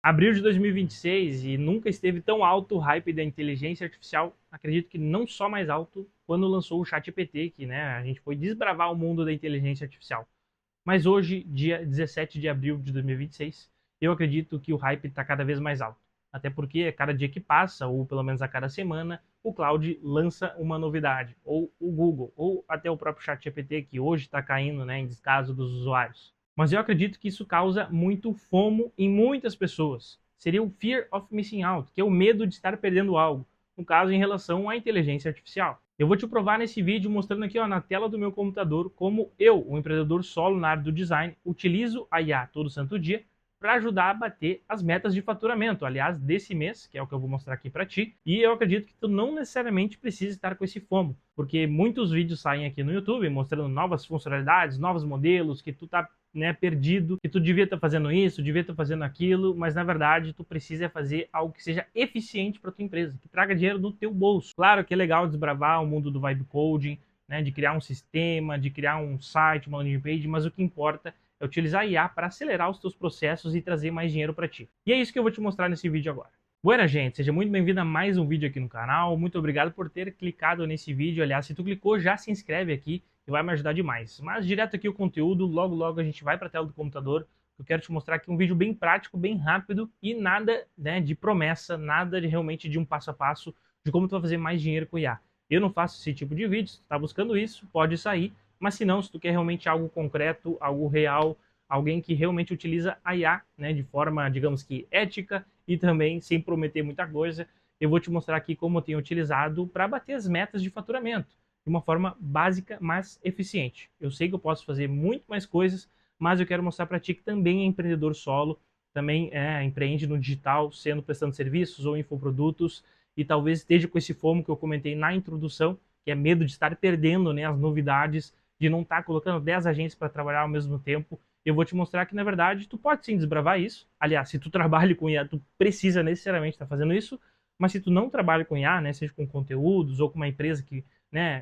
Abril de 2026 e nunca esteve tão alto o hype da inteligência artificial, acredito que não só mais alto, quando lançou o ChatGPT, que a gente foi desbravar o mundo da inteligência artificial. Mas hoje, dia 17 de abril de 2026, eu acredito que o hype está cada vez mais alto. Até porque a cada dia que passa, ou pelo menos a cada semana, o cloud lança uma novidade, ou o Google, ou até o próprio ChatGPT, que hoje está caindo em descaso dos usuários. Mas eu acredito que isso causa muito FOMO em muitas pessoas. Seria o Fear of Missing Out, que é o medo de estar perdendo algo, no caso em relação à inteligência artificial. Eu vou te provar nesse vídeo mostrando aqui na tela do meu computador como eu, um empreendedor solo na área do design, utilizo a IA todo santo dia para ajudar a bater as metas de faturamento, aliás, desse mês, que é o que eu vou mostrar aqui para ti. E eu acredito que tu não necessariamente precisa estar com esse FOMO, porque muitos vídeos saem aqui no YouTube mostrando novas funcionalidades, novos modelos, que tu tá perdido, que tu devia estar fazendo isso, devia estar fazendo aquilo, mas na verdade tu precisa fazer algo que seja eficiente para tua empresa, que traga dinheiro do teu bolso. Claro que é legal desbravar o mundo do vibe coding, de criar um sistema, de criar um site, uma landing page, mas o que importa é utilizar a IA para acelerar os teus processos e trazer mais dinheiro para ti. E é isso que eu vou te mostrar nesse vídeo agora. Buena, gente, seja muito bem-vindo a mais um vídeo aqui no canal. Muito obrigado por ter clicado nesse vídeo. Aliás, se tu clicou, já se inscreve aqui, que vai me ajudar demais. Mas direto aqui o conteúdo, logo a gente vai para a tela do computador. Eu quero te mostrar aqui um vídeo bem prático, bem rápido e nada de promessa, nada de realmente de um passo a passo de como tu vai fazer mais dinheiro com IA. Eu não faço esse tipo de vídeo, se tu tá buscando isso, pode sair. Mas se não, se tu quer realmente algo concreto, algo real, alguém que realmente utiliza a IA de forma, digamos que ética e também sem prometer muita coisa, eu vou te mostrar aqui como eu tenho utilizado para bater as metas de faturamento de uma forma básica, mas eficiente. Eu sei que eu posso fazer muito mais coisas, mas eu quero mostrar para ti que também é empreendedor solo, também empreende no digital, prestando serviços ou infoprodutos, e talvez esteja com esse FOMO que eu comentei na introdução, que é medo de estar perdendo as novidades, de não estar colocando 10 agentes para trabalhar ao mesmo tempo. Eu vou te mostrar que, na verdade, tu pode sim desbravar isso. Aliás, se tu trabalha com IA, tu precisa necessariamente estar fazendo isso, mas se tu não trabalha com IA, seja com conteúdos ou com uma empresa que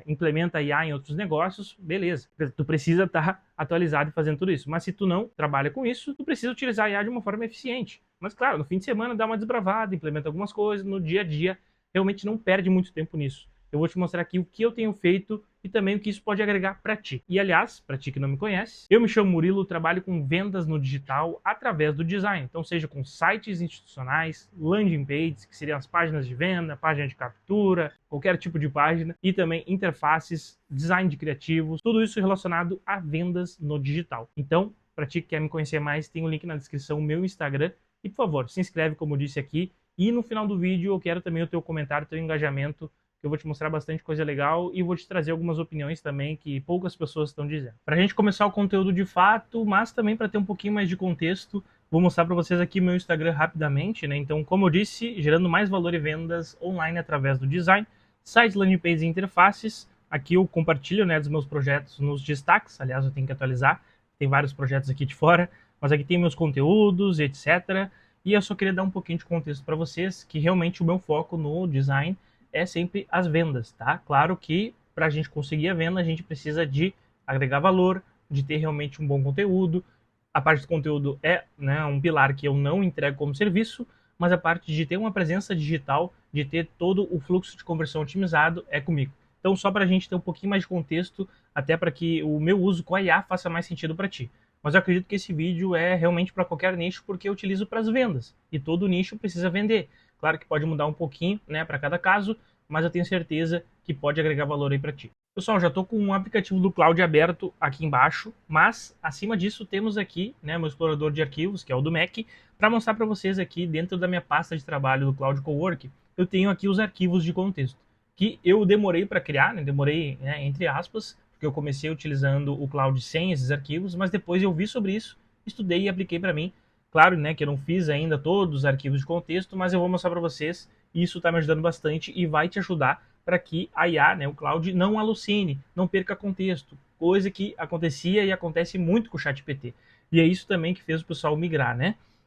implementa IA em outros negócios, beleza. Tu precisa estar atualizado e fazendo tudo isso. Mas se tu não trabalha com isso, tu precisa utilizar a IA de uma forma eficiente. Mas claro, no fim de semana dá uma desbravada, implementa algumas coisas, no dia a dia realmente não perde muito tempo nisso. Eu vou te mostrar aqui o que eu tenho feito e também o que isso pode agregar para ti. E aliás, para ti que não me conhece, eu me chamo Murilo, trabalho com vendas no digital através do design. Então seja com sites institucionais, landing pages, que seriam as páginas de venda, página de captura, qualquer tipo de página, e também interfaces, design de criativos, tudo isso relacionado a vendas no digital. Então, para ti que quer me conhecer mais, tem o link na descrição, meu Instagram, e por favor, se inscreve como eu disse aqui, e no final do vídeo eu quero também o teu comentário, o teu engajamento, eu vou te mostrar bastante coisa legal e vou te trazer algumas opiniões também que poucas pessoas estão dizendo. Para a gente começar o conteúdo de fato, mas também para ter um pouquinho mais de contexto, vou mostrar para vocês aqui meu Instagram rapidamente, Então, como eu disse, gerando mais valor e vendas online através do design, sites, landing pages e interfaces. Aqui eu compartilho dos meus projetos nos destaques, aliás, eu tenho que atualizar, tem vários projetos aqui de fora, mas aqui tem meus conteúdos, etc. E eu só queria dar um pouquinho de contexto para vocês, que realmente o meu foco no design é sempre as vendas, tá? Claro que para a gente conseguir a venda, a gente precisa de agregar valor, de ter realmente um bom conteúdo. A parte do conteúdo é um pilar que eu não entrego como serviço, mas a parte de ter uma presença digital, de ter todo o fluxo de conversão otimizado é comigo. Então, só para a gente ter um pouquinho mais de contexto, até para que o meu uso com a IA faça mais sentido para ti. Mas eu acredito que esse vídeo é realmente para qualquer nicho, porque eu utilizo para as vendas, e todo nicho precisa vender. Claro que pode mudar um pouquinho para cada caso, mas eu tenho certeza que pode agregar valor aí para ti. Pessoal, já estou com um aplicativo do Cloud aberto aqui embaixo, mas acima disso temos aqui meu explorador de arquivos, que é o do Mac, para mostrar para vocês aqui dentro da minha pasta de trabalho do Cloud Cowork, eu tenho aqui os arquivos de contexto, que eu demorei para criar, demorei entre aspas, porque eu comecei utilizando o Cloud sem esses arquivos, mas depois eu vi sobre isso, estudei e apliquei para mim. Claro, que eu não fiz ainda todos os arquivos de contexto, mas eu vou mostrar para vocês. Isso está me ajudando bastante e vai te ajudar para que a IA, o Cloud, não alucine, não perca contexto. Coisa que acontecia e acontece muito com o ChatGPT. E é isso também que fez o pessoal migrar,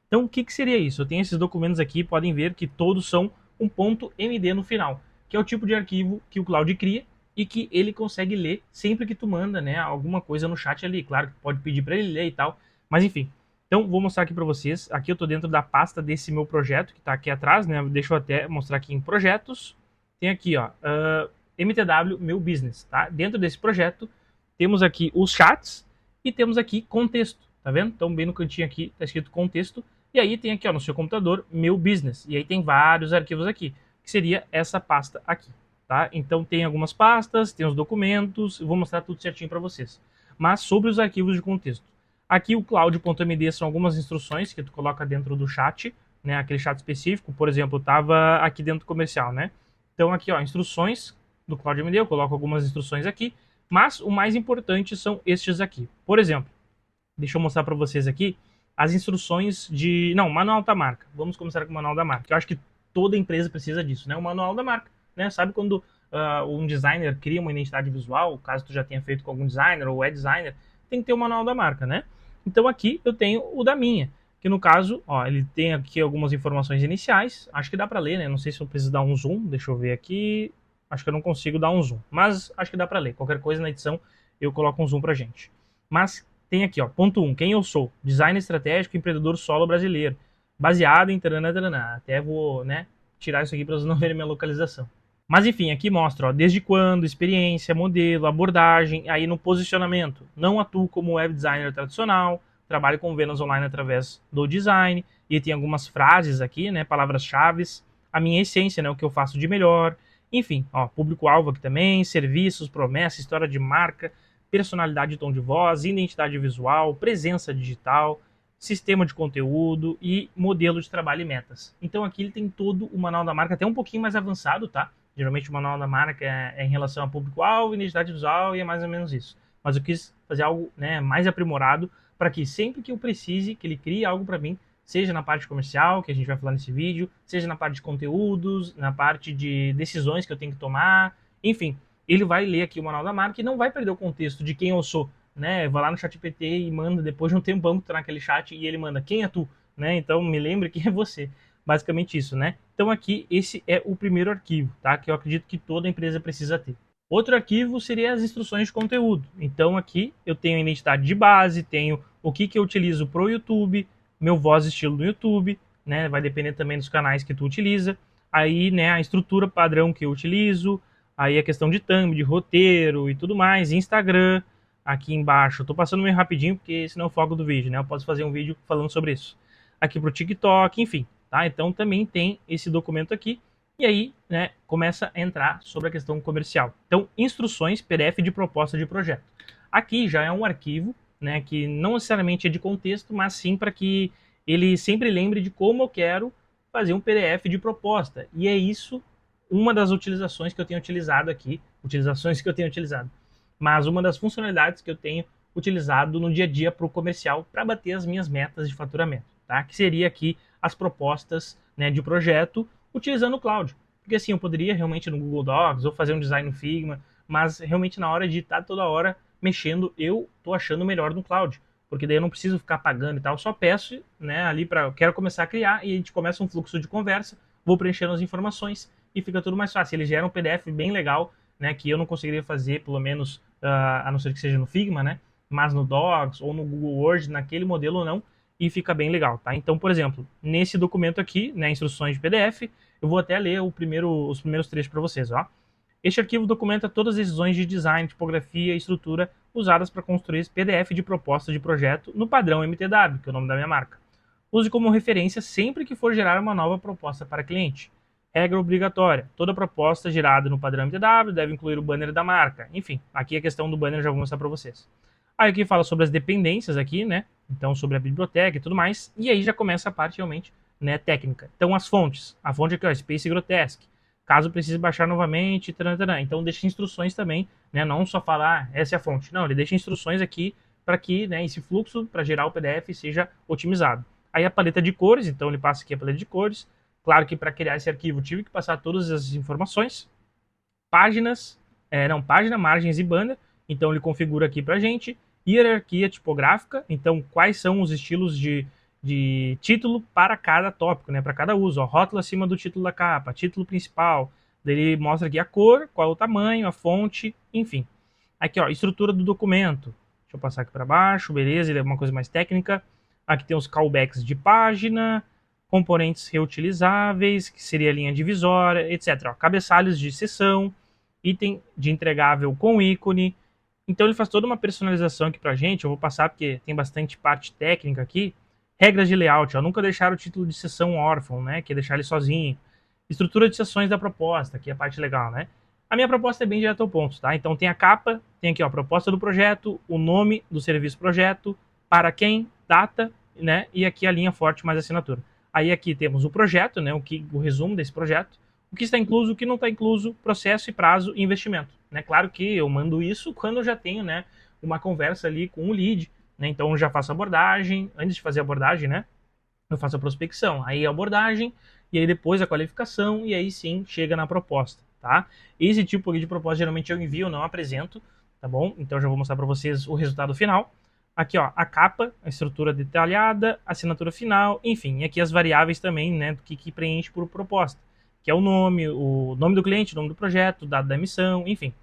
Então, o que seria isso? Eu tenho esses documentos aqui, podem ver que todos são um ponto .md no final, que é o tipo de arquivo que o Cloud cria e que ele consegue ler sempre que tu manda alguma coisa no chat ali. Claro que pode pedir para ele ler e tal, mas enfim. Então, vou mostrar aqui para vocês. Aqui eu estou dentro da pasta desse meu projeto, que está aqui atrás, né? Deixa eu até mostrar aqui em projetos. Tem aqui, ó, MTW Meu Business, tá? Dentro desse projeto, temos aqui os chats e temos aqui contexto, tá vendo? Então, bem no cantinho aqui, está escrito contexto. E aí tem aqui, ó, no seu computador, Meu Business. E aí tem vários arquivos aqui, que seria essa pasta aqui, tá? Então, tem algumas pastas, tem os documentos, eu vou mostrar tudo certinho para vocês. Mas sobre os arquivos de contexto. Aqui o cloud.md são algumas instruções que tu coloca dentro do chat, né? Aquele chat específico, por exemplo, estava aqui dentro do comercial, né? Então aqui, ó, instruções do cloud.md, eu coloco algumas instruções aqui, mas o mais importante são estes aqui. Por exemplo, deixa eu mostrar para vocês aqui as instruções de... Não, manual da marca. Vamos começar com o manual da marca. Eu acho que toda empresa precisa disso, né? O manual da marca, né? Sabe quando um designer cria uma identidade visual, caso tu já tenha feito com algum designer ou é designer, tem que ter o manual da marca, né? Então aqui eu tenho o da minha, que no caso, ó, ele tem aqui algumas informações iniciais, acho que dá para ler, né? Não sei se eu preciso dar um zoom, deixa eu ver aqui, acho que eu não consigo dar um zoom, mas acho que dá para ler. Qualquer coisa na edição eu coloco um zoom pra gente. Mas tem aqui, ó, ponto 1, quem eu sou? Design estratégico, empreendedor solo brasileiro, baseado em taranã, taranã. Até vou, né, tirar isso aqui para vocês não verem minha localização. Mas enfim, aqui mostra, ó, desde quando, experiência, modelo, abordagem, aí no posicionamento. Não atuo como web designer tradicional, trabalho com vendas online através do design, e tem algumas frases aqui, né, palavras-chave, a minha essência, né, o que eu faço de melhor, enfim, ó, público-alvo aqui também, serviços, promessa, história de marca, personalidade e tom de voz, identidade visual, presença digital, sistema de conteúdo e modelo de trabalho e metas. Então aqui ele tem todo o manual da marca, até um pouquinho mais avançado, tá? Geralmente o manual da marca é em relação a público-alvo, identidade visual e é mais ou menos isso. Mas eu quis fazer algo, né, mais aprimorado para que sempre que eu precise, que ele crie algo para mim, seja na parte comercial, que a gente vai falar nesse vídeo, seja na parte de conteúdos, na parte de decisões que eu tenho que tomar, enfim, ele vai ler aqui o manual da marca e não vai perder o contexto de quem eu sou, né? Vai lá no chat GPT e manda, depois de um tempão que tu tá naquele chat, e ele manda, quem é tu? Né? Então me lembre quem é você. Basicamente isso, né? Então aqui, esse é o primeiro arquivo, tá? Que eu acredito que toda empresa precisa ter. Outro arquivo seria as instruções de conteúdo. Então aqui eu tenho a identidade de base, tenho o que eu utilizo para o YouTube, meu voz e estilo do YouTube, né? Vai depender também dos canais que tu utiliza. Aí, né, a estrutura padrão que eu utilizo, aí a questão de thumb, de roteiro e tudo mais, Instagram, aqui embaixo. Eu tô passando meio rapidinho porque senão é o foco do vídeo, né? Eu posso fazer um vídeo falando sobre isso. Aqui pro TikTok, enfim, tá? Então também tem esse documento aqui. E aí, né, começa a entrar sobre a questão comercial. Então, instruções PDF de proposta de projeto. Aqui já é um arquivo, né, que não necessariamente é de contexto, mas sim para que ele sempre lembre de como eu quero fazer um PDF de proposta. E é isso uma das utilizações que eu tenho utilizado aqui, mas uma das funcionalidades que eu tenho utilizado no dia a dia para o comercial para bater as minhas metas de faturamento, tá? Que seria aqui as propostas, né, de projeto utilizando o cloud. Porque assim, eu poderia realmente no Google Docs ou fazer um design no Figma, mas realmente na hora de estar toda hora mexendo, eu tô achando melhor no cloud. Porque daí eu não preciso ficar pagando e tal, eu só peço, né, ali para quero começar a criar e a gente começa um fluxo de conversa, vou preenchendo as informações e fica tudo mais fácil. Ele gera um PDF bem legal, né, que eu não conseguiria fazer, pelo menos, a não ser que seja no Figma, né, mas no Docs ou no Google Word, naquele modelo ou não, e fica bem legal, tá? Então, por exemplo, nesse documento aqui, né, instruções de PDF, eu vou até ler os primeiros trechos para vocês, ó. Este arquivo documenta todas as decisões de design, tipografia e estrutura usadas para construir esse PDF de proposta de projeto no padrão MTW, que é o nome da minha marca. Use como referência sempre que for gerar uma nova proposta para cliente. Regra obrigatória: toda proposta gerada no padrão MTW deve incluir o banner da marca. Enfim, aqui a questão do banner eu já vou mostrar para vocês. Aí aqui fala sobre as dependências aqui, né? Então sobre a biblioteca e tudo mais. E aí já começa a parte realmente, né, técnica. Então as fontes. A fonte aqui, ó, Space Grotesque. Caso precise baixar novamente, tarantarã. Então deixa instruções também, né? Não só falar, essa é a fonte. Não, ele deixa instruções aqui para que, né, esse fluxo para gerar o PDF seja otimizado. Aí a paleta de cores, então ele passa aqui a paleta de cores. Claro que para criar esse arquivo tive que passar todas as informações. Páginas, página, margens e banner. Então ele configura aqui para a gente. Hierarquia tipográfica, então quais são os estilos de título para cada tópico, né, para cada uso. Ó, rótulo acima do título da capa, título principal. Daí ele mostra aqui a cor, qual é o tamanho, a fonte, enfim. Aqui, ó, estrutura do documento. Deixa eu passar aqui para baixo, beleza, ele é uma coisa mais técnica. Aqui tem os callbacks de página, componentes reutilizáveis, que seria a linha divisória, etc. Ó, cabeçalhos de seção, item de entregável com ícone. Então ele faz toda uma personalização aqui pra gente. Eu vou passar porque tem bastante parte técnica aqui. Regras de layout, ó, nunca deixar o título de seção órfão, né? Que é deixar ele sozinho. Estrutura de seções da proposta, que é a parte legal, né? A minha proposta é bem direto ao ponto, tá? Então tem a capa, tem aqui ó, a proposta do projeto, o nome do serviço projeto, para quem, data, né? E aqui a linha forte mais assinatura. Aí aqui temos o projeto, né? O resumo desse projeto, o que está incluso, o que não está incluso, processo e prazo e investimento. Né? Claro que eu mando isso quando eu já tenho, né, uma conversa ali com o lead, né? Então eu já faço a abordagem, antes de fazer a abordagem, né? Eu faço a prospecção, aí a abordagem, e aí depois a qualificação, e aí sim chega na proposta, tá? Esse tipo de proposta geralmente eu envio, não apresento, tá bom? Então eu já vou mostrar para vocês o resultado final. Aqui, ó, a capa, a estrutura detalhada, a assinatura final, enfim, e aqui as variáveis também, né, do que preenche por proposta, que é o nome do cliente, o nome do projeto, dado da emissão, enfim.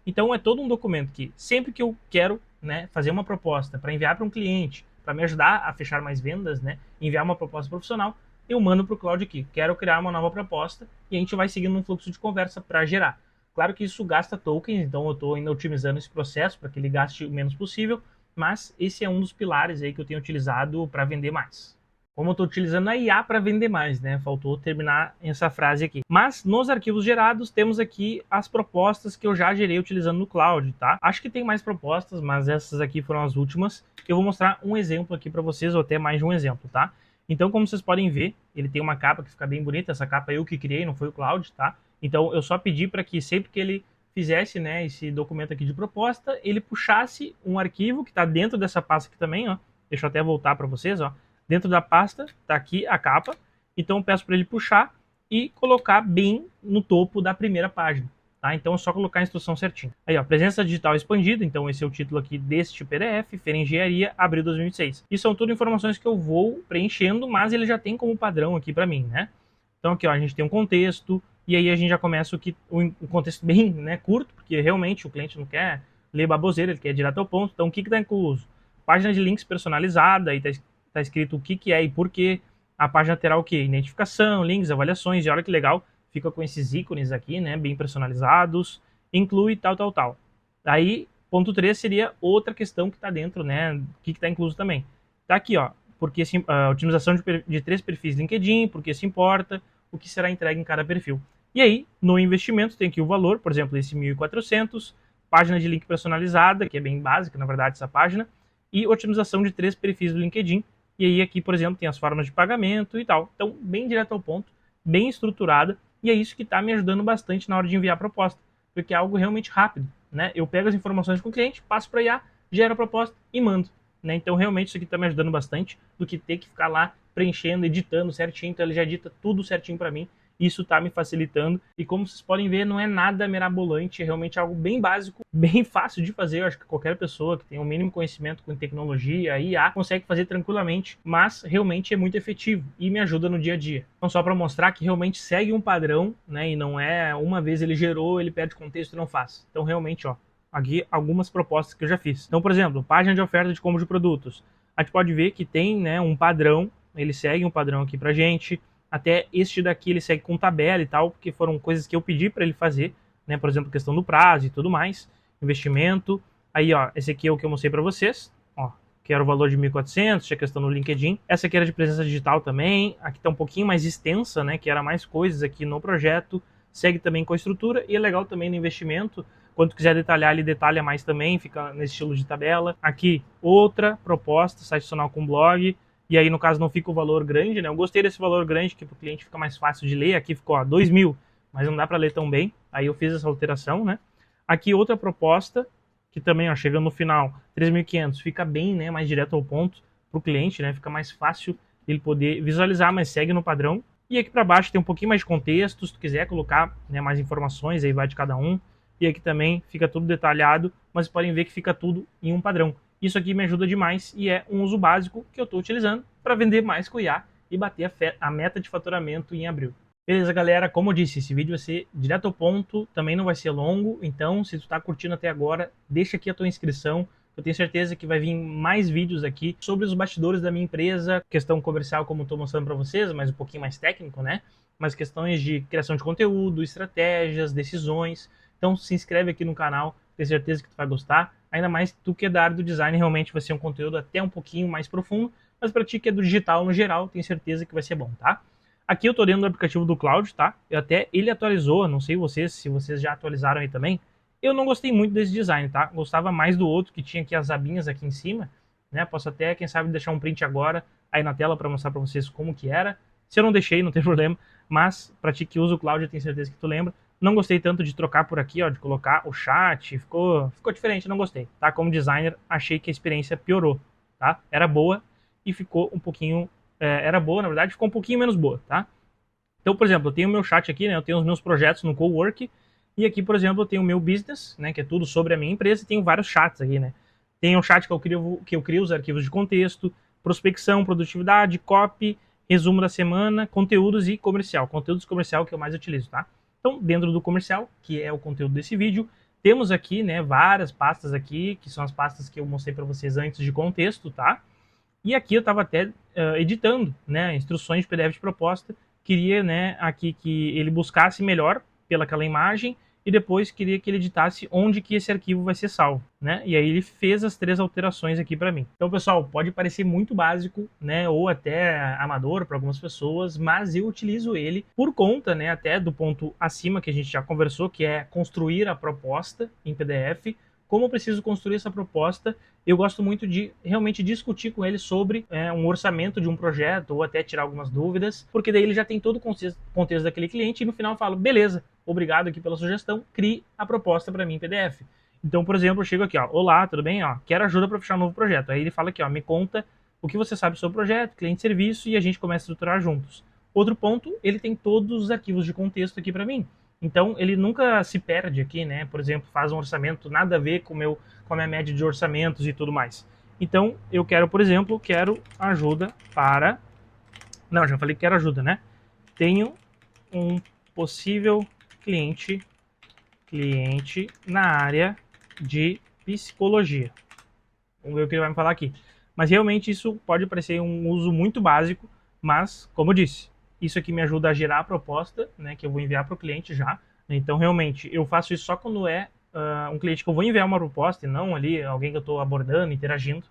Então é todo um documento que sempre que eu quero, né, fazer uma proposta para enviar para um cliente, para me ajudar a fechar mais vendas, né, enviar uma proposta profissional, eu mando para o Cloud aqui, quero criar uma nova proposta e a gente vai seguindo um fluxo de conversa para gerar. Claro que isso gasta tokens, então eu estou ainda otimizando esse processo para que ele gaste o menos possível, mas esse é um dos pilares aí que eu tenho utilizado para vender mais. Como eu estou utilizando a IA para vender mais, né? Faltou terminar essa frase aqui. Mas nos arquivos gerados temos aqui as propostas que eu já gerei utilizando no Cloud, tá? Acho que tem mais propostas, mas essas aqui foram as últimas. Eu vou mostrar um exemplo aqui para vocês, ou até mais de um exemplo, tá? Então, como vocês podem ver, ele tem uma capa que fica bem bonita. Essa capa eu que criei, não foi o Cloud, tá? Então, eu só pedi para que sempre que ele fizesse, né, esse documento aqui de proposta, ele puxasse um arquivo que está dentro dessa pasta aqui também, ó. Deixa eu até voltar para vocês, ó. Dentro da pasta está aqui a capa, então eu peço para ele puxar e colocar bem no topo da primeira página, tá? Então é só colocar a instrução certinho. Aí, ó, presença digital expandida, então esse é o título aqui deste PDF, Feira Engenharia, abril 2026. E são tudo informações que eu vou preenchendo, mas ele já tem como padrão aqui para mim, né? Então aqui, ó, a gente tem um contexto, e aí a gente já começa o contexto bem, né, curto, porque realmente o cliente não quer ler baboseira, ele quer direto ao ponto. Então o que está incluso? Página de links personalizada, aí tá escrito o que é e por quê. A página terá o quê? Identificação, links, avaliações, e olha que legal, fica com esses ícones aqui, né, bem personalizados, inclui tal. Aí, ponto 3 seria outra questão que está dentro, né, o que está incluso também. Tá aqui, ó, porque a otimização de 3 perfis LinkedIn, porque se importa, o que será entregue em cada perfil. E aí, no investimento, tem aqui o valor, por exemplo, esse 1.400, página de link personalizada, que é bem básica, na verdade, essa página, e otimização de 3 perfis do LinkedIn. E aí aqui, por exemplo, tem as formas de pagamento e tal. Então, bem direto ao ponto, bem estruturada, e é isso que está me ajudando bastante na hora de enviar a proposta, porque é algo realmente rápido, né? Eu pego as informações com o cliente, passo para a IA, gero a proposta e mando, né? Então, realmente, isso aqui está me ajudando bastante do que ter que ficar lá preenchendo, editando certinho. Então, ele já edita tudo certinho para mim. Isso está me facilitando, e como vocês podem ver, não é nada mirabolante, é realmente algo bem básico, bem fácil de fazer. Eu acho que qualquer pessoa que tem o mínimo conhecimento com tecnologia, IA, consegue fazer tranquilamente, mas realmente é muito efetivo e me ajuda no dia a dia. Então, só para mostrar que realmente segue um padrão, né, e não é uma vez ele gerou, ele perde contexto e não faz. Então, realmente, ó, aqui algumas propostas que eu já fiz. Então, por exemplo, página de oferta de combo de produtos. A gente pode ver que tem, né, um padrão, ele segue um padrão aqui pra gente. Até este daqui ele segue com tabela e tal, porque foram coisas que eu pedi para ele fazer, né? Por exemplo, questão do prazo e tudo mais, investimento. Aí, ó, esse aqui é o que eu mostrei para vocês, ó, que era o valor de 1.400, tinha questão no LinkedIn. Essa aqui era de presença digital também, aqui tá um pouquinho mais extensa, né? Que era mais coisas aqui no projeto, segue também com a estrutura, e é legal também no investimento. Quando quiser detalhar, ele detalha mais também, fica nesse estilo de tabela. Aqui, outra proposta, site adicional com blog. E aí, no caso, não fica o valor grande, né? Eu gostei desse valor grande, que para o cliente fica mais fácil de ler. Aqui ficou, ó, 2.000, mas não dá para ler tão bem. Aí eu fiz essa alteração, né? Aqui outra proposta, que também, ó, chegando no final, 3.500, fica bem, né? Mais direto ao ponto para o cliente, né? Fica mais fácil ele poder visualizar, mas segue no padrão. E aqui para baixo tem um pouquinho mais de contexto, se tu quiser colocar, né, mais informações, aí vai de cada um. E aqui também fica tudo detalhado, mas podem ver que fica tudo em um padrão. Isso aqui me ajuda demais e é um uso básico que eu estou utilizando para vender mais com o IA e bater a meta de faturamento em abril. Beleza, galera? Como eu disse, esse vídeo vai ser direto ao ponto, também não vai ser longo, então se tu está curtindo até agora, deixa aqui a tua inscrição, Eu tenho certeza que vai vir mais vídeos aqui sobre os bastidores da minha empresa, questão comercial, como estou mostrando para vocês, mas um pouquinho mais técnico, né? Mas questões de criação de conteúdo, estratégias, decisões. Então se inscreve aqui no canal, tenho certeza que tu vai gostar. Ainda mais tu que é da área do design, realmente vai ser um conteúdo até um pouquinho mais profundo, mas para ti que é do digital no geral, tenho certeza que vai ser bom, tá? Aqui eu tô dentro do aplicativo do Cloud, tá? Ele atualizou, não sei vocês, se vocês já atualizaram aí também. Eu não gostei muito desse design, tá? Gostava mais do outro, que tinha aqui as abinhas aqui em cima, né? Posso até, quem sabe, deixar um print agora aí na tela para mostrar para vocês como que era. Se eu não deixei, não tem problema, mas para ti que usa o Cloud, eu tenho certeza que tu lembra. Não gostei tanto de trocar por aqui, ó, de colocar o chat, ficou diferente, não gostei, tá? Como designer, achei que a experiência piorou, tá? Era boa e ficou um pouquinho... era boa, na verdade, ficou um pouquinho menos boa, tá? Então, por exemplo, eu tenho o meu chat aqui, né? Eu tenho os meus projetos no Cowork, e aqui, por exemplo, eu tenho o meu business, né? Que é tudo sobre a minha empresa, e tenho vários chats aqui, né? Tem um chat que eu crio os arquivos de contexto, prospecção, produtividade, copy, resumo da semana, conteúdos e comercial. Conteúdos comercial que eu mais utilizo, tá? Então, dentro do comercial, que é o conteúdo desse vídeo, temos aqui, né, várias pastas aqui, que são as pastas que eu mostrei para vocês antes de contexto, tá? E aqui eu estava até editando, né, instruções de PDF de proposta, queria, né, aqui que ele buscasse melhor pelaquela imagem e depois queria que ele editasse onde que esse arquivo vai ser salvo, né? E aí ele fez as 3 alterações aqui para mim. Então, pessoal, pode parecer muito básico, né, ou até amador para algumas pessoas, mas eu utilizo ele por conta, né, até do ponto acima que a gente já conversou, que é construir a proposta em PDF. Como eu preciso construir essa proposta, eu gosto muito de realmente discutir com ele sobre um orçamento de um projeto ou até tirar algumas dúvidas, porque daí ele já tem todo o contexto daquele cliente e no final eu falo, beleza, obrigado aqui pela sugestão, crie a proposta para mim em PDF. Então, por exemplo, eu chego aqui, ó, olá, tudo bem? Ó, quero ajuda para fechar um novo projeto. Aí ele fala aqui, ó, me conta o que você sabe sobre o projeto, cliente e serviço, e a gente começa a estruturar juntos. Outro ponto, ele tem todos os arquivos de contexto aqui para mim. Então, ele nunca se perde aqui, né? Por exemplo, faz um orçamento nada a ver com a minha média de orçamentos e tudo mais. Então, eu quero, por exemplo, quero ajuda para... Não, já falei que quero ajuda, né? Tenho um possível cliente na área de psicologia. Vamos ver o que ele vai me falar aqui. Mas realmente isso pode parecer um uso muito básico, mas, como eu disse, isso aqui me ajuda a gerar a proposta, né, que eu vou enviar para o cliente já. Então, realmente, eu faço isso só quando é um cliente que eu vou enviar uma proposta e não ali alguém que eu estou abordando, interagindo.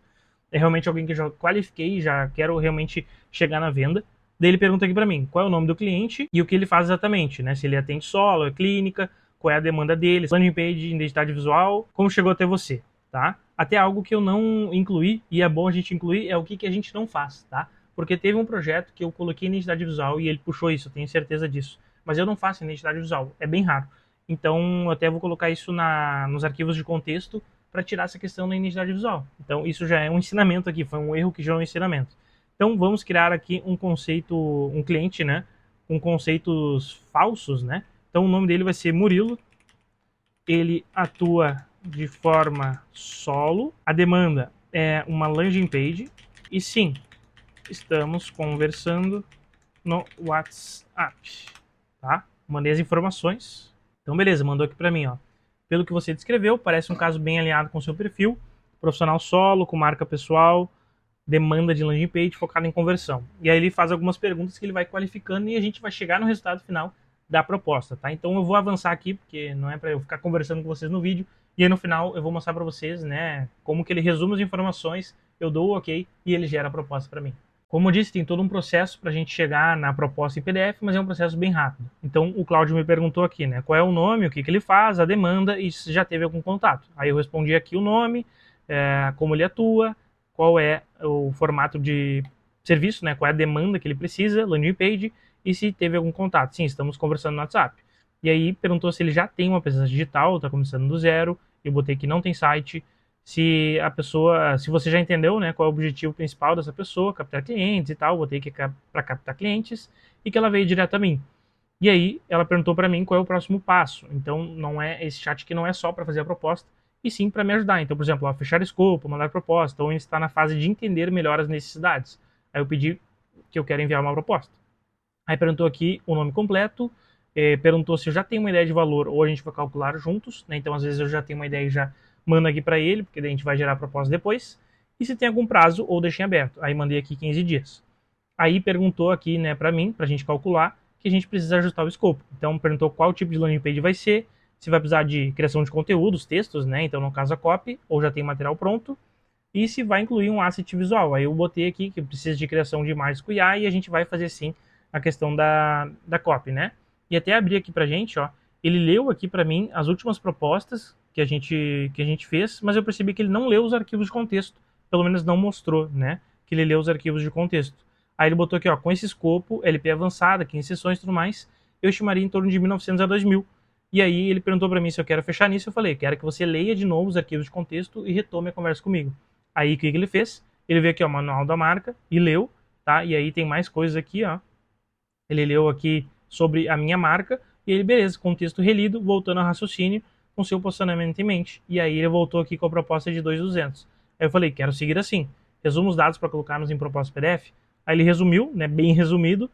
É realmente alguém que eu já qualifiquei, já quero realmente chegar na venda. Daí ele pergunta aqui para mim qual é o nome do cliente e o que ele faz exatamente, né? Se ele atende solo, é clínica, qual é a demanda dele, landing page, identidade visual, como chegou até você, tá? Até algo que eu não incluí, e é bom a gente incluir, é o que a gente não faz, tá? Porque teve um projeto que eu coloquei identidade visual e ele puxou isso, eu tenho certeza disso. Mas eu não faço identidade visual, é bem raro. Então, eu até vou colocar isso nos arquivos de contexto para tirar essa questão da identidade visual. Então, isso já é um ensinamento aqui, foi um erro que gerou um ensinamento. Então, vamos criar aqui um conceito, um cliente, né, com conceitos falsos, né? Então, o nome dele vai ser Murilo. Ele atua de forma solo. A demanda é uma landing page. E sim, estamos conversando no WhatsApp, tá? Mandei as informações. Então, beleza, mandou aqui para mim, ó. Pelo que você descreveu, parece um caso bem alinhado com o seu perfil. Profissional solo, com marca pessoal, demanda de landing page focada em conversão. E aí ele faz algumas perguntas que ele vai qualificando e a gente vai chegar no resultado final da proposta, tá? Então eu vou avançar aqui, porque não é para eu ficar conversando com vocês no vídeo, e aí no final eu vou mostrar para vocês, né, como que ele resume as informações, eu dou o ok e ele gera a proposta para mim. Como eu disse, tem todo um processo para a gente chegar na proposta em PDF, mas é um processo bem rápido. Então o Cláudio me perguntou aqui, né, qual é o nome, o que ele faz, a demanda e se já teve algum contato. Aí eu respondi aqui o nome, como ele atua, qual é o formato de serviço, né, qual é a demanda que ele precisa, landing page, e se teve algum contato. Sim, estamos conversando no WhatsApp. E aí perguntou se ele já tem uma presença digital, está começando do zero, eu botei que não tem site, se a pessoa, se você já entendeu, né, qual é o objetivo principal dessa pessoa, captar clientes e tal, botei que é para captar clientes, e que ela veio direto a mim. E aí ela perguntou para mim qual é o próximo passo. Então não é esse chat que não é só para fazer a proposta, e sim para me ajudar. Então, por exemplo, a fechar escopo, mandar proposta, ou está na fase de entender melhor as necessidades. Aí eu pedi que eu quero enviar uma proposta. Aí perguntou aqui o nome completo, perguntou se eu já tenho uma ideia de valor ou a gente vai calcular juntos, né? Então às vezes eu já tenho uma ideia e já manda aqui para ele, porque daí a gente vai gerar a proposta depois, e se tem algum prazo ou deixa em aberto. Aí mandei aqui 15 dias. Aí perguntou aqui, né, para mim, para a gente calcular, que a gente precisa ajustar o escopo. Então perguntou qual tipo de landing page vai ser, se vai precisar de criação de conteúdos, textos, né, então no caso a copy, ou já tem material pronto, e se vai incluir um asset visual. Aí eu botei aqui que precisa de criação de imagens com IA e a gente vai fazer sim a questão da copy, né? E até abrir aqui pra gente, ó, ele leu aqui para mim as últimas propostas que a gente fez, mas eu percebi que ele não leu os arquivos de contexto, pelo menos não mostrou, né, que ele leu os arquivos de contexto. Aí ele botou aqui, ó, com esse escopo, LP avançada, 15 sessões e tudo mais, eu estimaria em torno de 1900 a 2000. E aí ele perguntou para mim se eu quero fechar nisso, eu falei, quero que você leia de novo os arquivos de contexto e retome a conversa comigo. Aí o que ele fez? Ele veio aqui, ó, manual da marca e leu, tá? E aí tem mais coisas aqui, ó. Ele leu aqui sobre a minha marca e ele, beleza, contexto relido, voltando ao raciocínio, com seu posicionamento em mente. E aí ele voltou aqui com a proposta de 2.200. Aí eu falei, quero seguir assim. Resumo os dados para colocarmos em proposta PDF. Aí ele resumiu, né, bem resumido.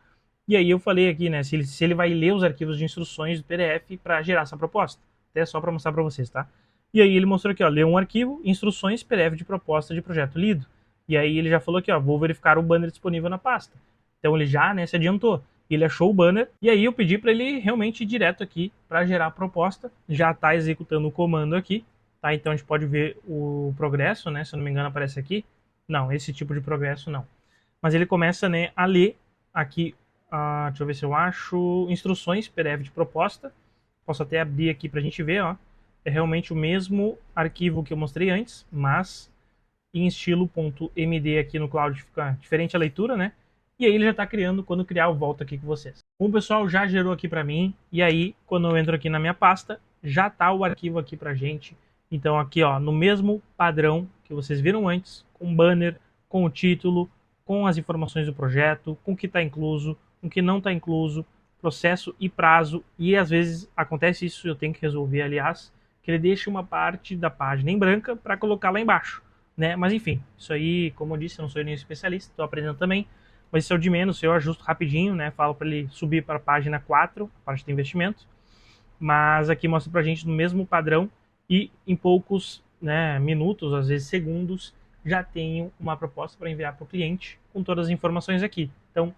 E aí eu falei aqui, né, se ele vai ler os arquivos de instruções do PDF para gerar essa proposta. Até só para mostrar para vocês, tá? E aí ele mostrou aqui, ó, leu um arquivo, instruções PDF de proposta de projeto lido. E aí ele já falou aqui, ó, vou verificar o banner disponível na pasta. Então ele já, né, se adiantou. Ele achou o banner e aí eu pedi para ele realmente ir direto aqui para gerar a proposta. Já está executando o comando aqui, tá? Então a gente pode ver o progresso, né? Se eu não me engano aparece aqui. Não, esse tipo de progresso não. Mas ele começa, né, a ler aqui, deixa eu ver se eu acho, instruções PDF de proposta. Posso até abrir aqui para a gente ver, ó. É realmente o mesmo arquivo que eu mostrei antes, mas em estilo .md aqui no Cloud fica diferente a leitura, né? E aí ele já está criando, quando criar eu volto aqui com vocês. O pessoal já gerou aqui para mim, e aí quando eu entro aqui na minha pasta, já está o arquivo aqui para gente. Então aqui, ó, no mesmo padrão que vocês viram antes, com banner, com o título, com as informações do projeto, com o que está incluso, com o que não está incluso, processo e prazo, e às vezes acontece isso, eu tenho que resolver, aliás, que ele deixa uma parte da página em branca para colocar lá embaixo, né? Mas enfim, isso aí, como eu disse, eu não sou nenhum especialista, estou aprendendo também, mas isso é o de menos, eu ajusto rapidinho, né? Falo para ele subir para a página 4, a parte de investimento, mas aqui mostra para a gente no mesmo padrão e em poucos, né, minutos, às vezes segundos, já tenho uma proposta para enviar para o cliente com todas as informações aqui. Então,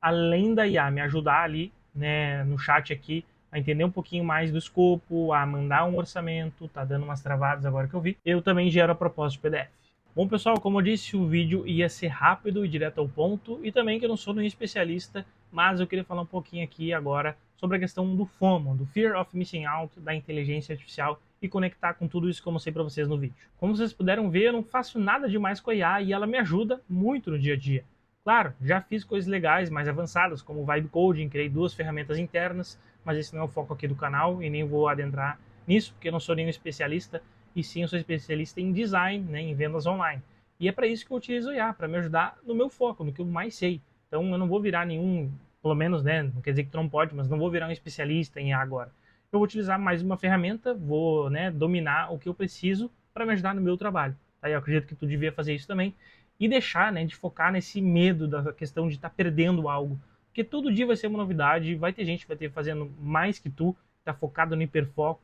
além da IA me ajudar ali, né, no chat aqui, a entender um pouquinho mais do escopo, a mandar um orçamento, tá dando umas travadas agora que eu vi, eu também gero a proposta de PDF. Bom, pessoal, como eu disse, o vídeo ia ser rápido e direto ao ponto, e também que eu não sou nenhum especialista, mas eu queria falar um pouquinho aqui agora sobre a questão do FOMO, do Fear of Missing Out, da inteligência artificial, e conectar com tudo isso que eu mostrei para vocês no vídeo. Como vocês puderam ver, eu não faço nada demais com a IA e ela me ajuda muito no dia a dia. Claro, já fiz coisas legais, mais avançadas, como o Vibe Coding, criei 2 ferramentas internas, mas esse não é o foco aqui do canal e nem vou adentrar nisso, porque eu não sou nenhum especialista, e sim eu sou especialista em design, né, em vendas online. E é para isso que eu utilizo o IA, para me ajudar no meu foco, no que eu mais sei. Então eu não vou virar nenhum, pelo menos, né, não quer dizer que tu não pode, mas não vou virar um especialista em IA agora. Eu vou utilizar mais uma ferramenta, vou, né, dominar o que eu preciso para me ajudar no meu trabalho. Tá? Eu acredito que tu devia fazer isso também e deixar, né, de focar nesse medo da questão de estar perdendo algo. Porque todo dia vai ser uma novidade, vai ter gente que vai ter fazendo mais que tu, tá focado no hiperfoco,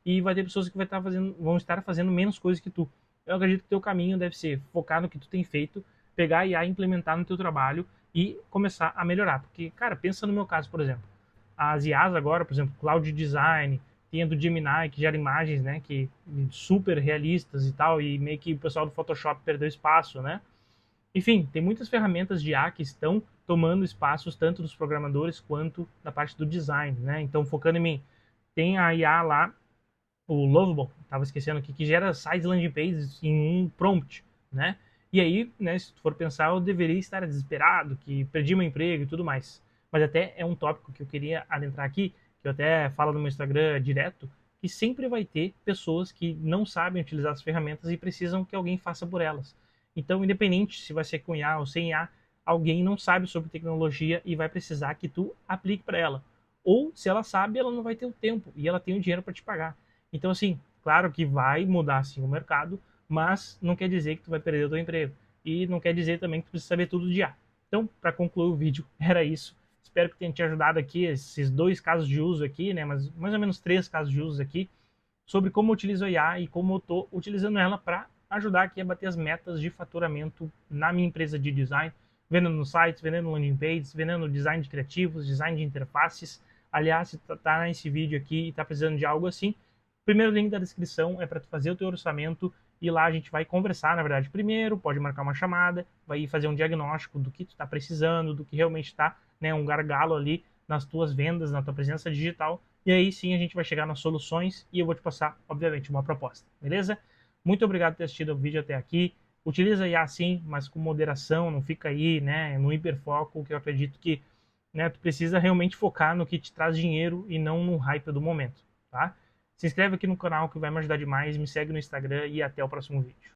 e vai ter pessoas que vão estar fazendo menos coisas que tu. Eu acredito que o teu caminho deve ser focar no que tu tem feito, pegar a IA e implementar no teu trabalho e começar a melhorar. Porque, cara, pensa no meu caso, por exemplo. As IAs agora, por exemplo, Cloud Design, tem a do Gemini, que gera imagens, né, que super realistas e tal, e meio que o pessoal do Photoshop perdeu espaço, né? Enfim, tem muitas ferramentas de IA que estão tomando espaços tanto dos programadores quanto da parte do design, né? Então, focando em mim, tem a IA lá, o Lovable, estava esquecendo aqui, que gera sites landing pages em um prompt, né? E aí, né, se tu for pensar, eu deveria estar desesperado, que perdi meu emprego e tudo mais. Mas até é um tópico que eu queria adentrar aqui, que eu até falo no meu Instagram direto, que sempre vai ter pessoas que não sabem utilizar as ferramentas e precisam que alguém faça por elas. Então, independente se vai ser com IA ou sem IA, alguém não sabe sobre tecnologia e vai precisar que tu aplique para ela. Ou, se ela sabe, ela não vai ter o tempo e ela tem o dinheiro para te pagar. Então, assim, claro que vai mudar sim o mercado, mas não quer dizer que tu vai perder o teu emprego. E não quer dizer também que tu precisa saber tudo de IA. Então, para concluir o vídeo, era isso. Espero que tenha te ajudado aqui, esses 2 casos de uso aqui, né? Mas mais ou menos 3 casos de uso aqui, sobre como eu utilizo a IA e como eu estou utilizando ela para ajudar aqui a bater as metas de faturamento na minha empresa de design, vendendo no sites, vendendo landing pages, vendendo design de criativos, design de interfaces. Aliás, se tá nesse vídeo aqui e está precisando de algo assim, o primeiro link da descrição é para tu fazer o teu orçamento e lá a gente vai conversar, na verdade, primeiro, pode marcar uma chamada, vai fazer um diagnóstico do que tu está precisando, do que realmente está, né, um gargalo ali nas tuas vendas, na tua presença digital, e aí sim a gente vai chegar nas soluções e eu vou te passar, obviamente, uma proposta, beleza? Muito obrigado por ter assistido o vídeo até aqui. Utiliza IA sim, mas com moderação, não fica aí, né, no hiperfoco, que eu acredito que, né, tu precisa realmente focar no que te traz dinheiro e não no hype do momento, tá? Se inscreve aqui no canal que vai me ajudar demais, me segue no Instagram e até o próximo vídeo.